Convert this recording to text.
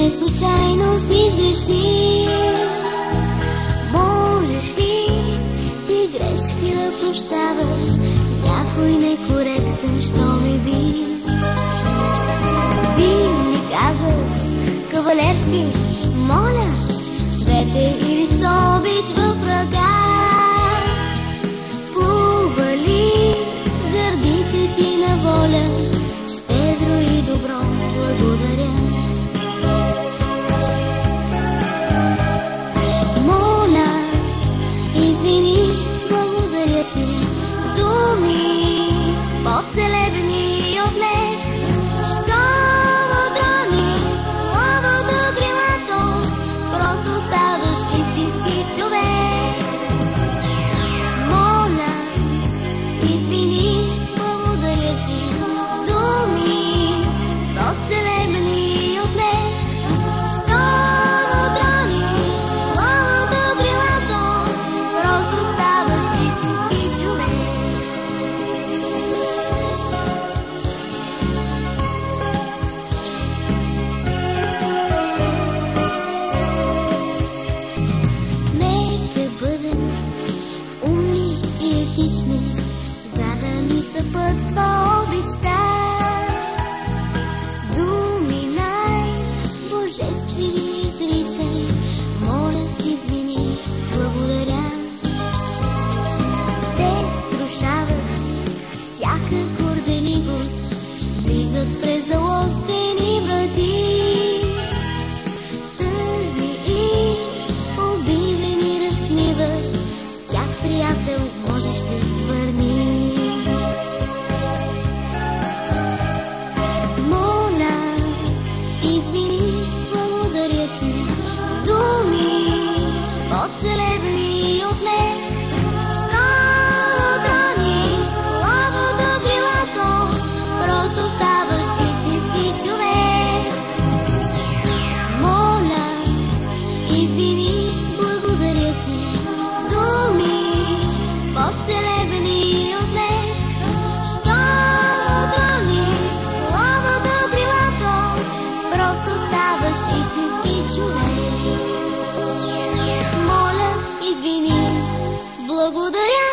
не случайно си сгреши. Можеш ли ти грешки да прощаваш, някой некоректен, що ме би? Би ли казал кавалерски, моля, цвете или с обич в ръка? Плува ли гърдите ти на воля, щедро и добро благодаря. Моля, извини, благодаря ти, думи по-целебни от лед, щом отрони словото крилато, просто ставаш истински човек. Моля, извини, благодаря ти, думи по-целебни от лед, щом отрони словото крилато, просто ставаш истински човек. Нека бъдем умни и етични, за да ни съпътства обичта. Думи най-божествени изричай, моля, извини, благодаря. Те струшават всяка горделивост, влизат през залостени врати, тъжни и обидени разсмиват, с тях, приятел, можеш да върни. Моля, извини, благодаря ти, думи по-целебни от лед, щом отрониш словото крилато, просто ставаш истински човек. Моля, извини, благодаря ти, думи по-целебни от лед, щом отрониш словото крилато, просто ставаш истински човек. Моля, извини, благодаря.